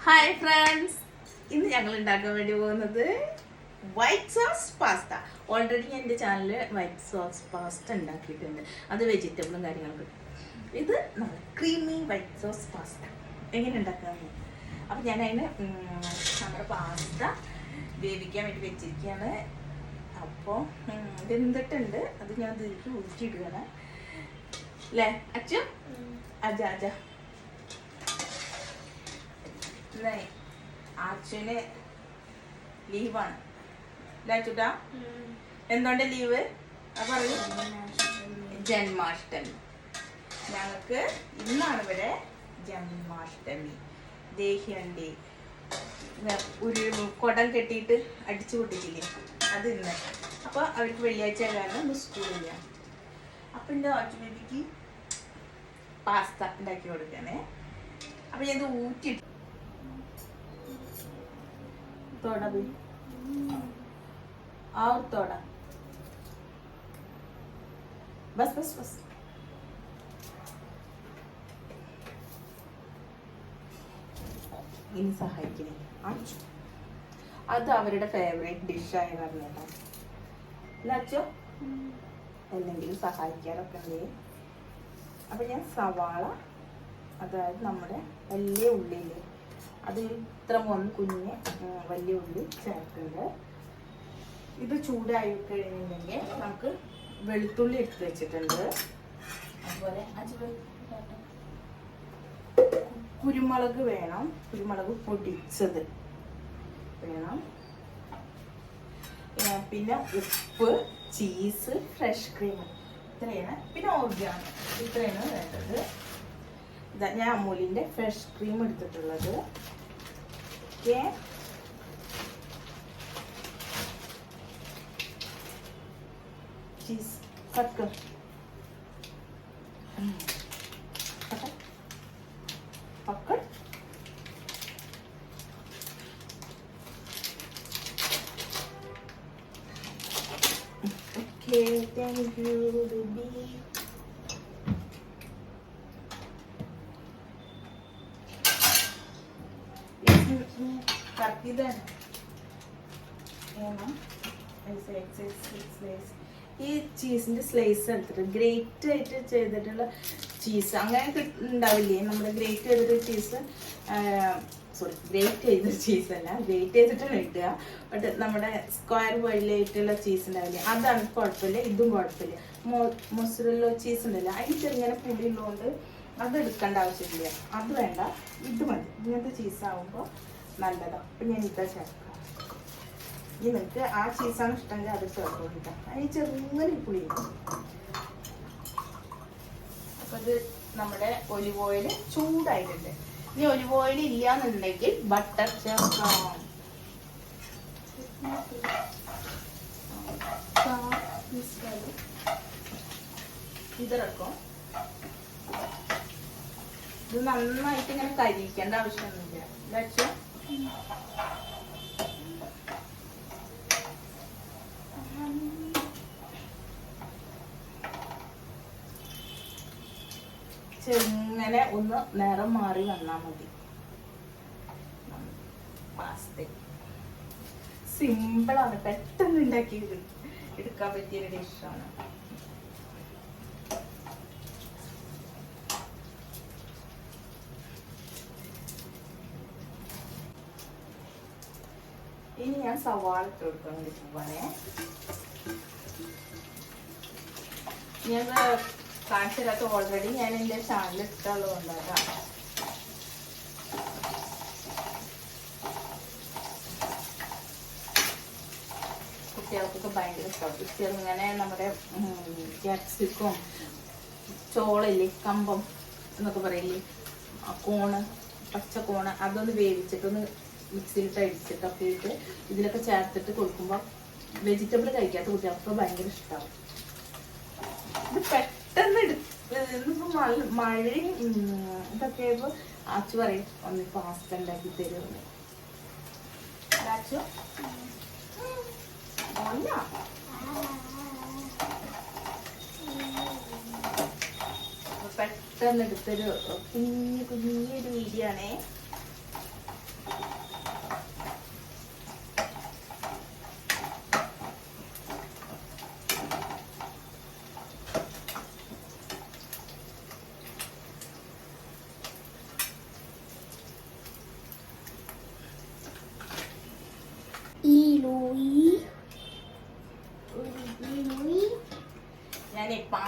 Hi friends, ഇന്ന് ഞങ്ങൾ ഉണ്ടാക്കാൻ വേണ്ടി പോകുന്നത് വൈറ്റ് സോസ് പാസ്ത. ഓൾറെഡി ഞാൻ എൻ്റെ ചാനലിൽ വൈറ്റ് സോസ് പാസ്ത ഉണ്ടാക്കിയിട്ടുണ്ട്. അത് വെജിറ്റബിളും കാര്യങ്ങളും. ഇത് ക്രീമി വൈറ്റ് സോസ് പാസ്ത എങ്ങനെ ഉണ്ടാക്കാമെന്ന്. അപ്പം ഞാൻ അതിന് നമ്മുടെ പാസ്ത വേവിക്കാൻ വേണ്ടി വെച്ചിരിക്കുകയാണ്. അപ്പോൾ വെന്തിട്ടുണ്ട്, അത് ഞാൻ ഇതിലേക്ക് ഊറ്റിയിടുകയാണ് അല്ലേ അച്ഛൻ? അജ അജ അച്ഛന് ലീവാണ് ലാച്ചുട്ടാ. എന്തുകൊണ്ട് ലീവ്? പറയൂ. ജന്മാഷ്ടമി. ഞങ്ങൾക്ക് ഇന്നാണ് ഇവിടെ ജന്മാഷ്ടമി. ദേഹിയണ്ടി ഒരു കുടം കെട്ടിയിട്ട് അടിച്ചു പൊട്ടിച്ചില്ലേ, അത് ഇന്ന്. അപ്പോൾ അവർക്ക് വെള്ളിയാഴ്ച കാരണം ഇന്ന് സ്കൂളില്ല. അപ്പം എൻ്റെ അച്ഛനേക്ക് പാസ്ത ഉണ്ടാക്കി കൊടുക്കണേ. അപ്പം ഞാൻ ഇത് ഊറ്റിട്ട് थोड़ा भी और थोड़ा बस बस बस ഇനി സഹായിക്കണേ. അത് അവരുടെ ഫേവറേറ്റ് ഡിഷായി പറഞ്ഞേട്ടാ അച്ചോ, എന്തെങ്കിലും സഹായിക്കാറൊക്കെ ഉണ്ട്. അപ്പം ഞാൻ സവാള, അതായത് നമ്മുടെ വലിയ ഉള്ളിയില്ലേ, അത് ഇത്ര മൂന്ന് കുഞ്ഞ് വലിയ ഉള്ളി ചേർക്കുന്നുണ്ട്. ഇത് ചൂടായി കഴിഞ്ഞിട്ടുണ്ടെങ്കിൽ നമുക്ക് വെളുത്തുള്ളി എടുത്ത് വെച്ചിട്ടുണ്ട്. അതുപോലെ കുരുമുളക് വേണം, കുരുമുളക് പൊടിച്ചത് വേണം. പിന്നെ ഉപ്പ്, ചീസ്, ഫ്രഷ് ക്രീം, ഇത്രയാണ്. പിന്നെ ഓർഗാനോ, ഇത്രയാണ് വേണ്ടത്. ഞാൻ അമൂലിൻ്റെ ഫ്രഷ് ക്രീം എടുത്തിട്ടുള്ളത്. ഓക്കെ, ചീസ് പക്ക പക്ക ഓക്കെ. Thank you baby. ഈ ചീസിന്റെ സ്ലൈസ് എടുത്തിട്ട് ഗ്രേറ്റ് ആയിട്ട് ചെയ്തിട്ടുള്ള ചീസ് അങ്ങനെ ഉണ്ടാവില്ലേ, നമ്മുടെ ഗ്രേറ്റ് ചെയ്തിട്ട് ചീസ്, സോറി ഗ്രേറ്റ് ചെയ്ത ചീസ് അല്ല, ഗ്രേറ്റ് ചെയ്തിട്ടാണ് ഇട്ടുക. ബട്ട് നമ്മുടെ സ്ക്വയർ വഴിയിലായിട്ടുള്ള ചീസ് ഉണ്ടാവില്ലേ, അതാണ് കുഴപ്പമില്ല. ഇതും കുഴപ്പമില്ല. മൊസറല്ല ചീസ് ഉണ്ടല്ലോ, അതിന് ചെറുങ്ങനെ പുളി ഉള്ളതുകൊണ്ട് അത് എടുക്കേണ്ട ആവശ്യമില്ല. അത് വേണ്ട, ഇത് മതി. ഇങ്ങനത്തെ ചീസ് ആവുമ്പോൾ നല്ലതാണ്. അപ്പം ഞാൻ ഇതാ ചേർക്കാം. ഇനി നിങ്ങൾക്ക് ആ ചീസാണ് ഇഷ്ടമെങ്കിൽ അത് ചേർത്ത് കൊടുക്കാം. അതിന് ചെറുങ്ങനെ പുളി. അപ്പം ഇത് നമ്മുടെ ഒലിവ് ഓയിൽ ചൂടായിട്ടുണ്ട്. ഇനി ഒലിവ് ഓയിൽ ഇല്ലാന്നുണ്ടെങ്കിൽ ബട്ടർ ചേർക്കാം. ഇതിറക്കും. ഇത് നന്നായിട്ട് ഇങ്ങനെ കരിയിക്കേണ്ട ആവശ്യമൊന്നുമില്ല. വെച്ചോ, ചെറുങ്ങനെ ഒന്ന് നിറം മാറി വന്നാൽ മതി. പാസ്ത സിമ്പിളാണ്, പെട്ടെന്ന് ഉണ്ടാക്കി എടുക്കാൻ പറ്റിയൊരു ഡിഷാണ്. ഇനി ഞാൻ സവാള ഇട്ട് കൊടുക്കാൻ വേണ്ടി പോവാനേ. ഞാൻ കാണിച്ചു തരാത്ത ഓൾറെഡി ഞാൻ എൻ്റെ ചാനൽ ഇട്ടുള്ളത് കൊണ്ടാണ്. കുട്ടികൾക്കൊക്കെ ഭയങ്കര ഇഷ്ടമാണ്. ചെറുങ്ങനെ നമ്മുടെ ക്യാപ്സിക്കും, ചോളില്ലേ, കമ്പം എന്നൊക്കെ പറയില്ലേ, കോണ്, പച്ചക്കോണ്, അതൊന്ന് വേവിച്ചിട്ടൊന്ന് മിക്സിയിലിട്ട് അടിച്ചിട്ടൊക്കെ ഇട്ട് ഇതിലൊക്കെ ചേർത്തിട്ട് കൊടുക്കുമ്പോൾ വെജിറ്റബിൾ കഴിക്കാത്ത കുട്ടികൾക്ക് ഭയങ്കര ഇഷ്ടമാവും. ഇത് പെട്ടെന്ന് ഇന്നിപ്പോൾ മഴയും ഇതൊക്കെ ആയപ്പോൾ ആച്ചു പറയും ഒന്ന് പാസ്ത ഉണ്ടാക്കി തരുമെന്ന്. ആച്ചു പെട്ടെന്ന് എടുത്തൊരു കുഞ്ഞൊരു വീഡിയോ ആണേ.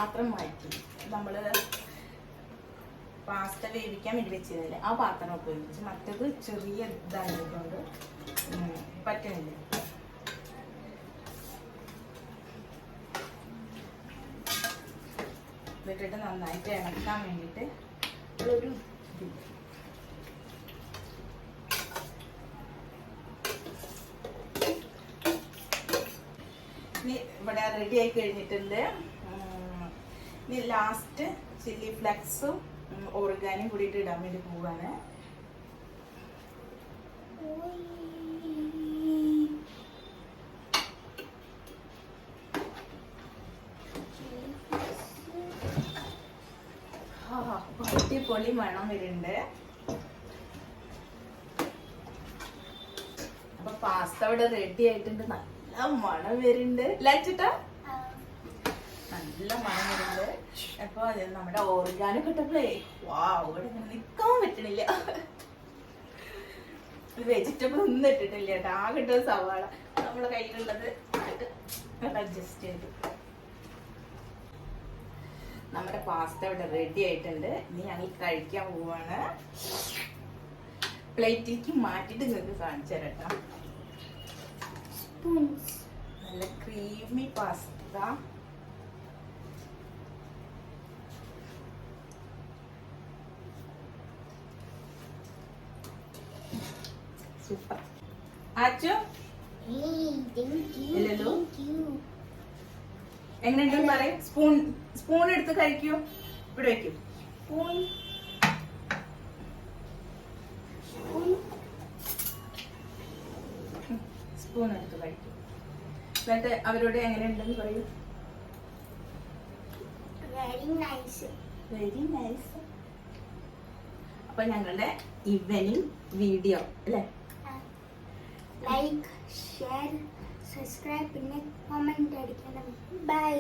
പാത്രം മാറ്റി. നമ്മൾ പാസ്ത വേവിക്കാൻ വേണ്ടി വെച്ചതല്ലേ, ആ പാത്രം ഉപയോഗിച്ച്. മറ്റത് ചെറിയ ഇതായതുകൊണ്ട് പറ്റുന്നില്ല. ഇതിട്ടിട്ട് നന്നായിട്ട് ഇളക്കാൻ വേണ്ടിയിട്ട് ഒരു ഇനി ഇവിടെ റെഡി ആയി കഴിഞ്ഞിട്ടുണ്ട്. ഇനി ലാസ്റ്റ് ചില്ലി ഫ്ലെക്സും ഓർഗാനും കൂടിയിട്ട് ഇടാൻ വേണ്ടി പോവാണ്. അടിപൊളി മണം വരുന്നുണ്ട്. അപ്പൊ പാസ്ത ഇവിടെ റെഡി ആയിട്ടുണ്ട്. നല്ല മണം വരുന്നുണ്ട്. ലൈച്ചിട്ടാ നല്ല മണം വരുന്നുണ്ട്. അപ്പൊ നമ്മുടെ ഓർഗാനും കിട്ടപ്പോഴേ ഇവിടെ ഇങ്ങനെ നിക്കാൻ പറ്റണില്ല. വെജിറ്റബിൾ ഒന്നും ഇട്ടിട്ടില്ല കേട്ടോ. ആ കിട്ടുന്ന സവാള നമ്മുടെ കയ്യിലുള്ളത് അഡ്ജസ്റ്റ് ചെയ്തു. നമ്മുടെ പാസ്ത ഇവിടെ റെഡി ആയിട്ടുണ്ട്. ഇനി ഞങ്ങൾ കഴിക്കാൻ പോവാണ്. പ്ലേറ്റിലേക്ക് മാറ്റിട്ട് നിങ്ങൾക്ക് കാണിച്ചു തരാം. നല്ല ക്രീമി പാസ്ത. സൂപ്പർ. ആച്ചു എങ്ങനെയുണ്ടെന്ന് പറയും. സ്പൂൺ എടുത്ത് കഴിക്കൂ. ഇവിടെ വെക്കൂ. സ്പൂൺ എടുത്ത് കഴിക്കൂ. എന്നിട്ട് അവരോട് എങ്ങനെയുണ്ടെന്ന് പറയൂ. Very nice. അപ്പൊ ഞങ്ങളുടെ ഈവനിങ് വീഡിയോ അല്ലേ, ലൈക്ക് ഷെയർ സബ്സ്ക്രൈബ് പിന്നെ കമന്റ് അടിക്കണം. ബൈ.